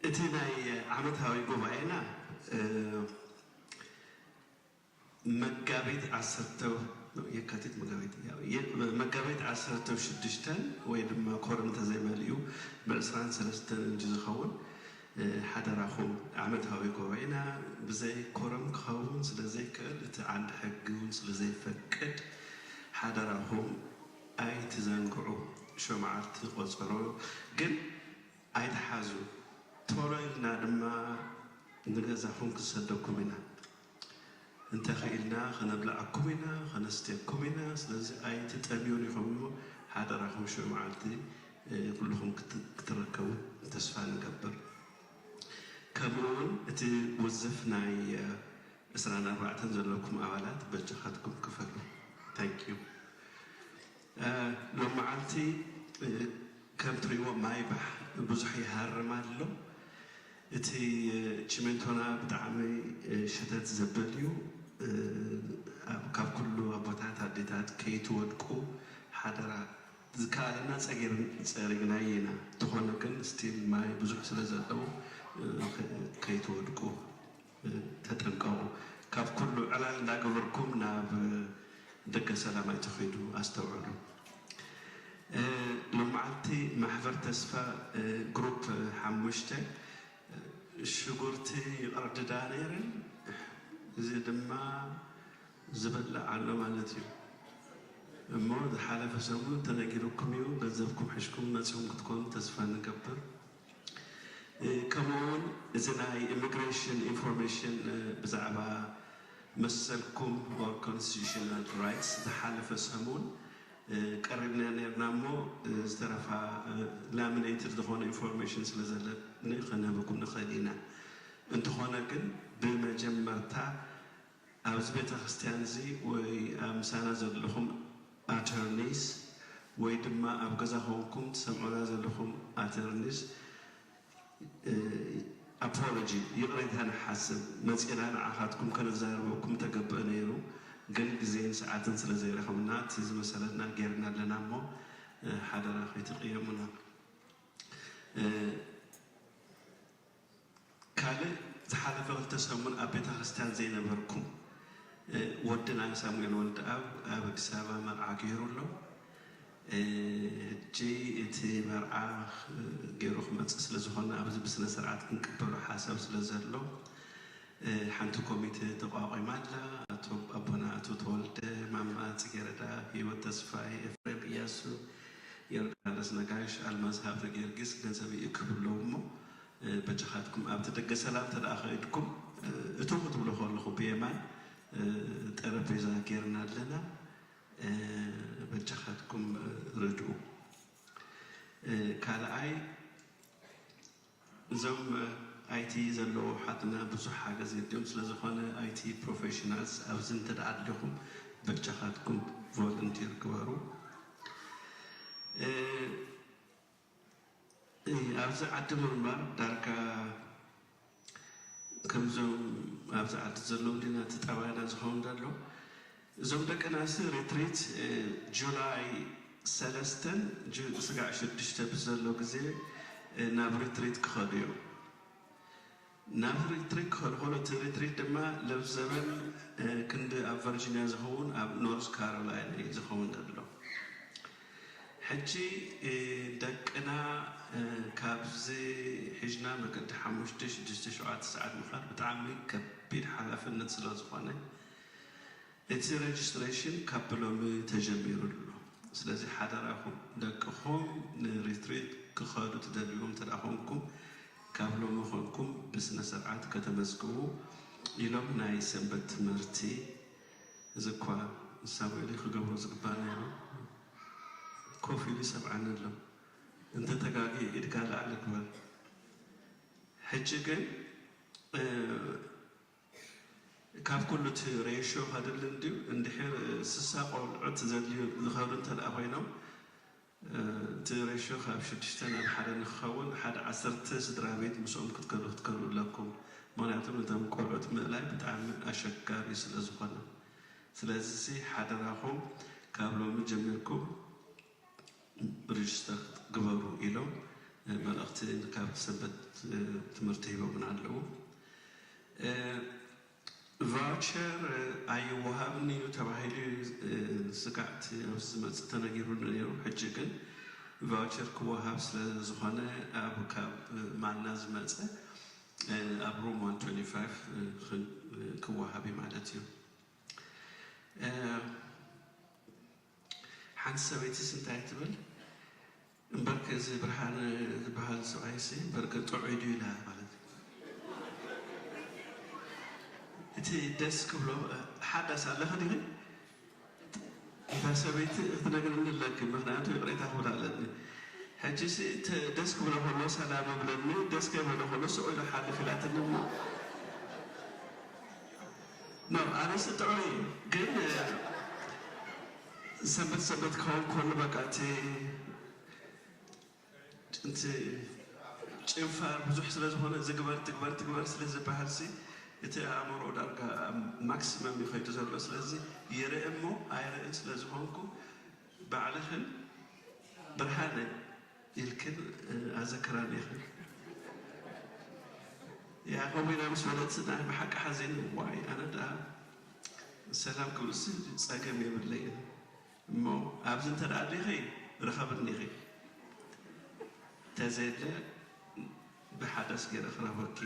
اتناي عمتها ويقوبعينا مقابيت عصرتو يكاتيت مقابيت عصرتو شدشتان ويدما كورنتا زي ماليو بعسران سلستان انجز خون حدا راخو عمتها ويقوبعينا بزي كورم خون سلزي كالت عند حقون سلزي فكت حدا راخو اي تزنقعو شو معرت قصرو قل اي تحازو تولينا لما نغزاهم كسدكم هنا انت خيلنا خنبلعكم هنا خنستيكم هنا سلازي اي تتابعوني خمو هذا راهم شو معلتي كلهم كتركوا تسفى نقبر كمون اتي وظفنا اسرانا 4 تنزلكم اوالات بجخاتكم كفلوا ثانك يو لو معلتي كم تريوا ما يبح بزحي هرمالو اتي تشمنتونا بدعمي شتات زبليو كاب كله ابوتات اديتات كيتو ودقو حدرا ذكالنا صغيرنا تخونه كن ستيل ماي بزح سلازلو كيتو ودقو تطنقو كاب كله علال ناغبركم ناب دك سلام تخيدو استوعدوا لما عدتي محفر تسفى جروب حموشته شغورتي الأرض دانيرن زيد ما زبل على مالتي مود حالة سمو تناجركم يو جذبكم حشكم ناسهم تكون تسفى نكبر كمان إذا هاي immigration information بزعبا مسلكم or constitutional rights حالة سمون قربنا نرنامو استرفا لامينيتد دخون انفورميشن سلازل نخنا بكم نخلينا انت هنا كن بمجمرتا اوز بيت خريستيان زي وي امسانا زلهم اترنيس وي دما ابغزاهم تسمعونا زلهم اترنيس apology يقريت انا حاسب مزينا عهاتكم كان زاربكم تقبلوا قل زين ساعات سلازي رخمنا تيز مسألتنا غيرنا لنا مو حدا راح يتقيمنا كاله زحالف التسمون أبيت خريستيان زي نبركم ودنا سامويل ولد أب كسابة مرعى غيرولو جي اتي مرعى غيروخ متصل زخنا أبز بسنا سرعات نكبرو حسب سلازلو حنتو كوميتي تقاقي مالا أتو أبونا أتو تولد ماما تجردا هيو تسفاي إفريم ياسو يردالس نقاش المذهب تجرجس نسبي يكبلومو بجخاتكم أبت تجسلام تداخلكم أتو متبلو خلقو بيمان ترابيزا كيرنا لنا بجخاتكم ردو كالاي زم IT زلوا حتنا بزح حاجة زي اليوم سلزخنا IT professionals أو زين تدعلهم بجخاتكم volunteer كبارو أبز عدمر ما داركا كم زوم أبز عد زلوا لنا تتعوانا زخون دارلو زوم دك ناس retreat جولاي سلستن سقع شدشت بزلوا كزي ناب retreat كخديو نافري تريك هولو تريك دما لو زمن كند اب فيرجينيا زخون اب نورث كارولاينا زخون دلو حجي دقنا كابزي حجنا مقد حموشتش دشتش وعاد ساعات مخار بتعمل كبير حلفنت سلازخونه اتسي ريجستريشن كابلوم تجميرو له سلازي حدا راكم دقهم ريتريت كخادو تدبيهم تداخونكم كابلو مخونكم بسنا سرعات كتمسكو يلوم ناي سنبت مرتي زكوا سامويلي خقبرو زقبانا كوفي لي سبعان اللو انت تقاقي إدقال على كبال حجيقن كاب كله تريشو هذا اللي اندحير سساقو العد زاليو لخارو انت الأغينو تريشو خاب شدشتنا بحدا نخون حدا عسرت سدرابيت مسؤوم كتكرو لكم معناتهم نتم قرعت ملاي بتعمل أشكاري سلازخنا سلازي حدا راهم كابلو مجملكم ريجستر قبرو إلو መልእኽቲ ካብ ሰንበት ትምህርቲ ሂቦምን ኣለዉ ቫውቸር ኣይወሃብን እዩ ተባሂሉ ስጋዕቲ ኣብ ዝመፅእ ተነጊሩን ነይሩ ሕጂ ግን ቫውቸር ክወሃብ ስለ ዝኾነ ኣብ ካብ ማልና ዝመፀ ኣብ ሩም 125 ክወሃብ ማለት እዩ ሓንቲ ሰበይቲ ስንታይ ትብል እምበርከ እዚ ብርሃን ዝበሃል ሰብኣይሲ በርገ ጥዑይ ድዩ ኢላ ማለት እቲ ደስ ክብሎ ሓዳስ ኣለኸ ዲኺ እታ ሰበይቲ ክትነግረኒ ኣለኪ ምክንያቱ ቅሬታ ክብል ኣለኒ ሕጂ ደስ ክብሎ ከሎ ሰላም እብለኒ ደስ ከይበሎ ከሎ ስዑ ኢሉ ሓልፍ ኢላትኒ ኖ ኣነስ ጥዑይ ግን ሰንበት ክኸውን ከሎ በቃ እቲ ጭንፋር ብዙሕ ስለ ዝኾነ ዝግበር ትግበር ስለ ዝበሃል እቲ ኣእምሮ ዳርጋ ማክሲመም ይኸይዱ ዘሎ ስለዚ ይርአ እሞ ኣይርአን ስለ ዝኾንኩ ባዕልኽን ብርሃነ ኢልክን ኣዘክራን ይኽእል ያ ቆሚና ምስ በለት ብሓቂ ሓዚን ዋይ ኣነ ዳ ሰላም ክብልሲ ፀገም የብለይ እሞ ኣብዚ እንተደኣሊኸ ረኸብኒ ኢኸ ተዘይለ ብሓደስ ገይረ ክረኸበኪ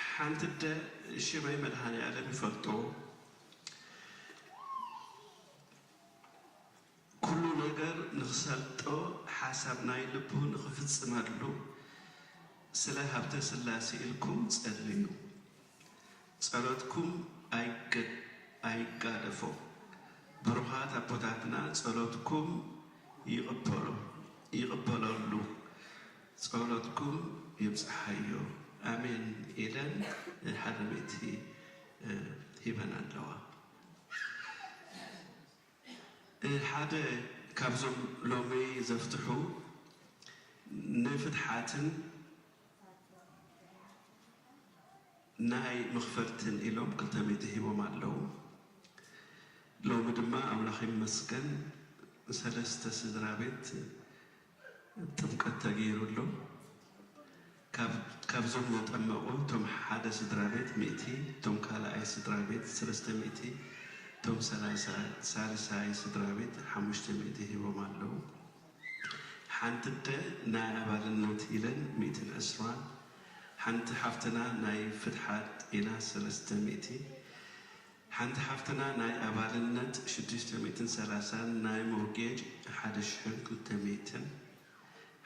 ሓንቲ ደ ሽመይ መድሃንያለም ይፈልጦ ኩሉ ነገር ንኽሰልጦ ሓሳብ ናይ ልቡ ንኽፍፅመሉ ስለ ሃብተ ስላሴ ኢልኩም ጸልዩ ጸሎትኩም ኣይጋደፎ ብሩኻት ኣቦታትና ጸሎትኩም ይቕበለሉ ጸሎትኩም ይብፅሓዮ ኣሜን ኢለን ሓደ ቤቲ ሂበን ኣለዋ ሓደ ካብዞም ሎሚ ዘፍትሑ ንፍትሓትን ናይ መኽፈልትን ኢሎም 200 ሂቦም ኣለዉ ሎሚ ድማ ኣምላኽ ይመስገን 3 ስድራ ቤት ጥምቀት ተገይሩሎ ካብዞም ዝጠመቁ ቶም ሓደ ስድራ ቤት 100 ቶም ካልኣይ ስድራ ቤት 300 ቶም ሳልሳይ ስድራ ቤት 500 ሂቦም ኣለዉ ሓንቲ ደ ናይ ኣባልነት ኢለን 120 ሓንቲ ሓፍትና ናይ ፍትሓት ኢና 300 ሓንቲ ሓፍትና ናይ ኣባልነት 630 ናይ ሞርጌጅ 1200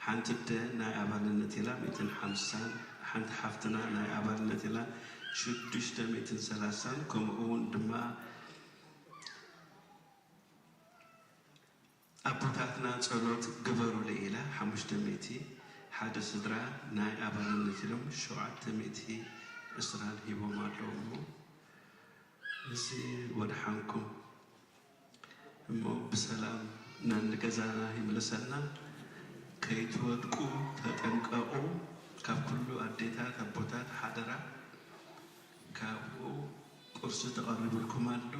ሓንቲ ደ ናይ ኣባልነት ኢላ 150 ሓንቲ ሓፍትና ናይ ኣባልነት ኢላ 630 ከምኡውን ድማ ኣቦታትና ጸሎት ግበሩለ ኢላ 500 ሓደ ስድራ ናይ ኣባልነት ኢሎም 700 እስራን ሂቦም ኣለዉ እሞ እዚ ወድሓንኩም እሞ ብሰላም ናንገዛና ይምልሰና ከይትወድቁ ተጠንቀቁ ካብ ኩሉ ኣዴታት ኣቦታት ሓደራ ካብኡ ቁርሲ ተቐሪብልኩም ኣሎ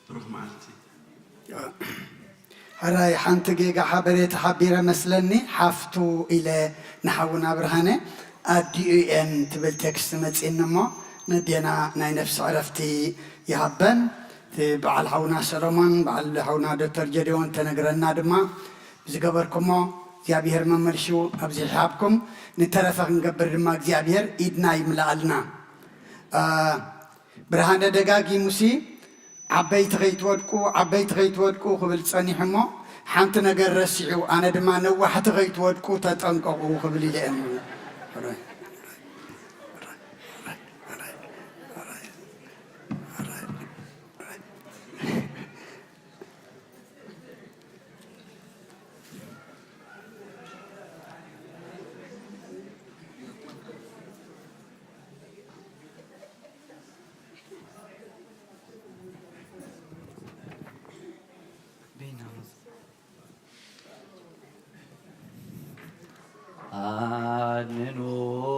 ብሩኽ መዓልቲ هراي حنت جيجا حبرت حبيرة مثلني حفتو إلى نحونا برهانة أدي تبل تكست إنما ندينا نفس عرفتي يهبن بعل حونا سلمان بعل حونا دكتور جديون تنقرنا دما بزقبركم زيابير ممرشو أبزي حابكم نترفق نقبر دما زيابير إدنا يملألنا برهانة دقاقي موسي عبيت غيت ودكو قبل تصنيحمو حانت نجر رسعو أنا دما نوحت غيت ودكو تتنققو قبل لأنه 안노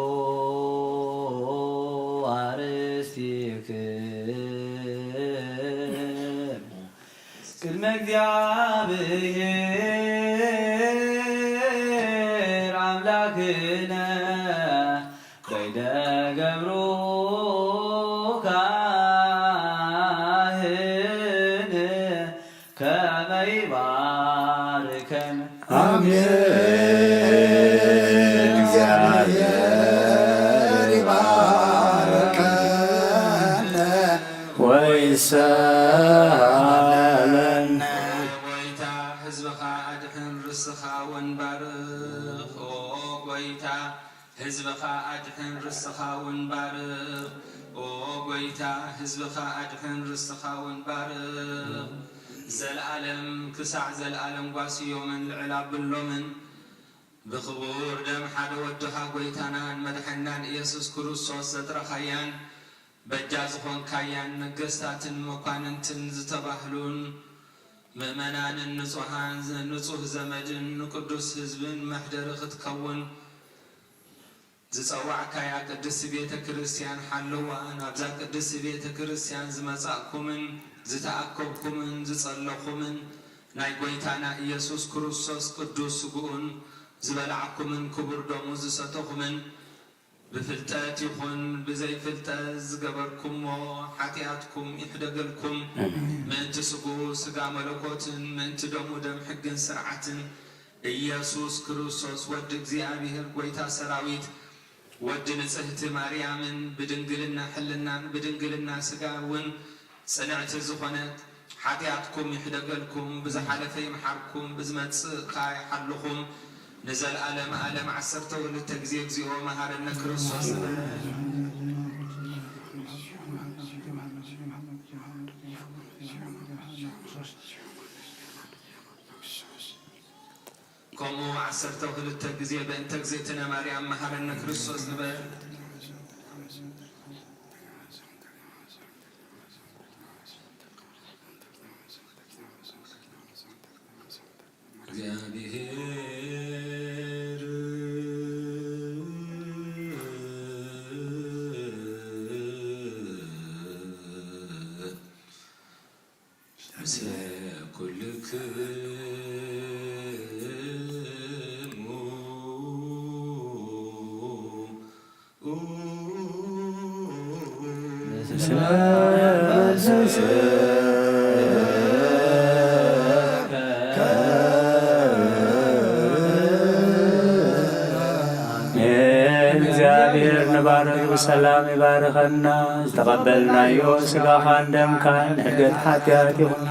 እስመ እግዚአብሔር አምላክነ በይደ ገብሩ ካህን ከመ ይባርከን አሜን። እግዚአብሔር ይባርከን ወይሰአለነ ጎይታ ህዝብኻ አድሕን ርስኻ ወንባርኽ ኦ ጎይታ ህዝብኻ አድሕን ርስኻ ወንባርኽ ኦ ጎይታ ህዝብኻ አድሕን ርስኻ ወንባርኽ ዘለዓለም ክሳዕ ዘለዓለም ጓስዮምን ልዕል አብሎምን ብኽቡር ደም ሓደ ወድኻ ጎይታናን መድሐናን ኢየሱስ ክርስቶስ ዘጥረኻያን በጃ ዝኾንካያን ነገስታትን መኳንንትን ዝተባህሉን ምእመናንን ንጹሃን ንጹህ ዘመድን ንቅዱስ ህዝብን መሕደሪ ክትከውን ዝፀዋዕካያ ቅድስቲ ቤተ ክርስቲያን ሓለዋ ናብዛ ቅድስቲ ቤተ ክርስቲያን ዝመጻእኩምን ዝተኣከብኩምን ዝጸለኹምን ናይ ጎይታና ኢየሱስ ክርስቶስ ቅዱስ ስጉኡን ዝበልዓኩምን ክቡር ደሙ ዝሰተኹምን ብፍልጠት ይኹን ብዘይፍልጠት ዝገበርኩሞ ሓጢኣትኩም ይሕደገልኩም ምእንቲ ስጉኡ ስጋ መለኮትን ምእንቲ ደሙ ደም ሕግን ስርዓትን ኢየሱስ ክርስቶስ ወዲ እግዚአብሔር ጎይታ ሰራዊት ወዲ ንጽሕቲ ማርያምን ብድንግልና ሕልናን ብድንግልና ስጋ እውን ጽንዕቲ ዝኾነት ሓጢኣትኩም ይሕደገልኩም ብዝሓለፈ ይምሓርኩም ብዝመጽእ ካ ይሓልኹም ንዘለዓለም ዓለም 12 ግዜ እግዚኦ መሃረነ ክርስቶስ ከምኡ 12 ግዜ በእንተ እግዝእትነ ማርያም መሃረነ ክርስቶስ ንበል እግዚአብሔር ምስለ ኩልክሙ እግዚአብሔር ንባረክ በሰላም ይባርከና ዝተቀበልናዮ ስጋኻን ደምካን ሕገት ሓጢአት ይኹን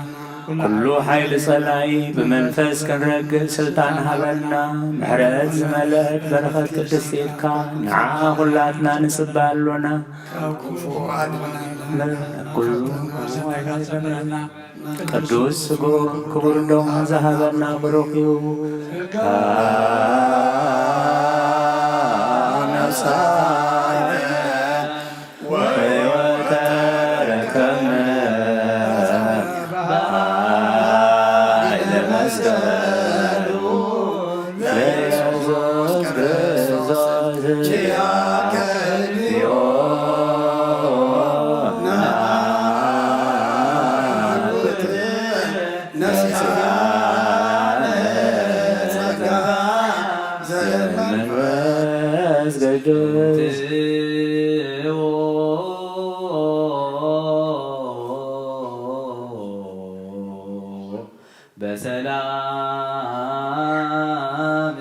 ኩሉ ሓይሊ ጸላኢ ብመንፈስ ክንረግእ ስልጣን ሃበና ምሕረት ዝመልአት በረኸት ቅድስቲ ኢድካ ንዓ ኩላትና ንጽባ ኣሎና ኩሉ ቅዱስ ስጉእ ክቡር ደሙ ዝሃበና ብሩኽ እዩ ነፍሳነ ወሕይወተ ረከብነ በኃይለ መስቀሉ ለኢየሱስ ክርስቶስ እግዚኦ በሰላም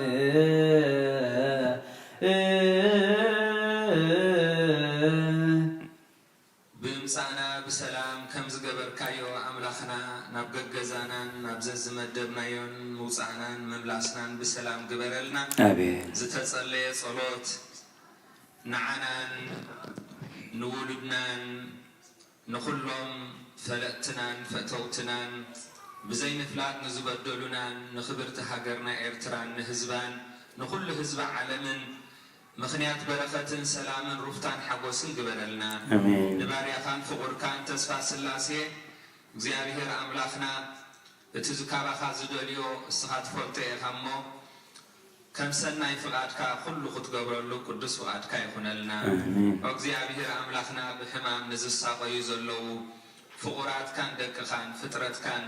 ብምሳና ብሰላም ከም ዝገበርካዮ ኣምላኽና ናብ ገገዛናን ናብ ዘዝመደብናዮን ምውፃእናን መምላስናን ብሰላም ግበረልና ዝተጸለየ ጸሎት ንዓናን ንውሉድናን ንኹሎም ፈለጥትናን ፈተውትናን ብዘይምፍላጥ ንዝበደሉናን ንኽብርቲ ሃገርና ኤርትራን ንህዝባን ንኹሉ ህዝቢ ዓለምን ምኽንያት በረኸትን ሰላምን ሩፍታን ሓጎስን ግበረልና ንባርያኻን ፍቑርካን ተስፋ ስላሴ እግዚአብሔር ኣምላኽና እቲ ዝካባኻ ዝደልዮ እስኻ ትፈልጦ ኢኻ እሞ ከም ሰናይ ፍቓድካ ኩሉ ክትገብረሉ ቅዱስ ፍቓድካ ይኹነልና እግዚአብሔር ኣምላኽና ብሕማም ንዝሳቐዩ ዘለዉ ፍቑራትካን ደቅኻን ፍጥረትካን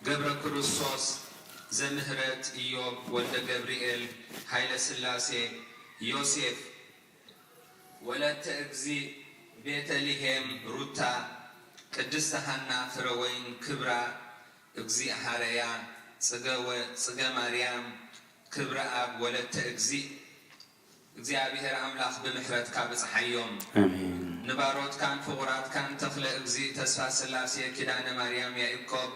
ገብረ ክርስቶስ ዘምህረት ኢዮብ ወልደ ገብርኤል ኃይለ ሥላሴ ዮሴፍ ወለተ እግዚ ቤተልሔም ሩታ ቅድስተ ሐና ፍረወይን ክብራ እግዚ ሐረያ ጽገ ማርያም ክብረ አብ ወለተ እግዚ እግዚአብሔር አምላኽ ብምሕረት ካብጽሓዮም ንባሮት ካን ፍቑራት ካን ተኽለ እግዚ ተስፋ ሥላሴ ኪዳነ ማርያም ያዕቆብ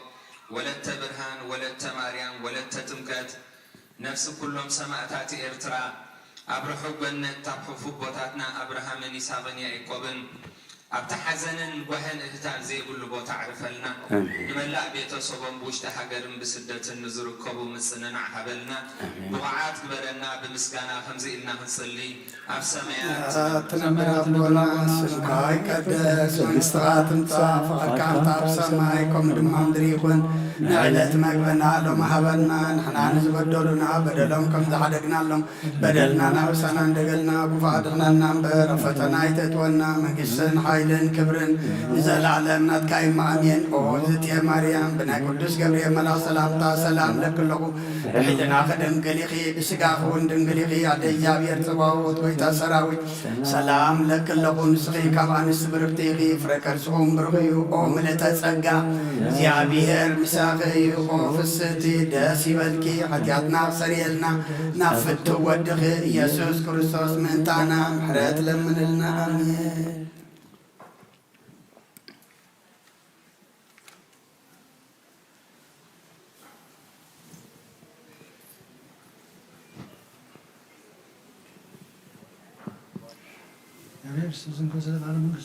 ወለተ ብርሃን ወለተ ማርያም ወለተ ጥምቀት ነፍሲ ኩሎም ሰማዕታት ኤርትራ አብርሑ ገነት ታብሕፉ ቦታትና አብርሃምን ይስሐቅን ያዕቆብን ኣብታ ሓዘንን ጓህን እህታን ዘይብሉ ቦታ ዕርፈልና ንመላእ ቤተሰቦም ብውሽጢ ሃገርን ብስደትን ንዝርከቡ ምፅንናዕ ሃበልና ብቕዓት ግበረና ብምስጋና ከምዚ ኢልና ክንፅሊ ኣብ ሰማያት ትነብር ኣቦና ስምካ ይቀደስ መንግሥትኻ ትምጻእ ፍቕድካ ኣብ ሰማይ ከምኡ ድማ ምድሪ ይኹን ንዕለት መግበና ሎሚ ሃበና ንሕና ንዝበደሉና በደሎም ከም ዝሓደግናሎም በደልና ናብሳና እንደገልና ጉፋድኽናና እምበር ኣብ ፈተና ይተእትወና መንግሥትን ሓይልን ክብርን ንዘለዓለም ናትካ እዩ ኣሜን። ኦ እግዝእትየ ማርያም ብናይ ቅዱስ ገብርኤል መልኣኽ ሰላምታ ሰላም ለክለኹ ብሒድና ከድንግል ኢኺ ብስጋኹ እውን ድንግል ኢኺ ኣደ እግዚኣብሔር ጽባኦት ጎይታ ሰራዊት ሰላም ለክለኹ ንስኺ ካብ ኣንስቲ ብርክቲ ኢኺ ፍረ ከርስኹም ብሩኽ እዩ። ኦ ምልዕተ ጸጋ እግዚኣብሔር ምሳኺ እዩ። ኦ ፍስቲ ደስ ይበልኪ ሓጢኣትና ሰሪየልና ናብ ፍቱው ወድኺ ኢየሱስ ክርስቶስ ምእንታና ምሕረት ለምንልና ኣሜን። Sizin gözler var mı?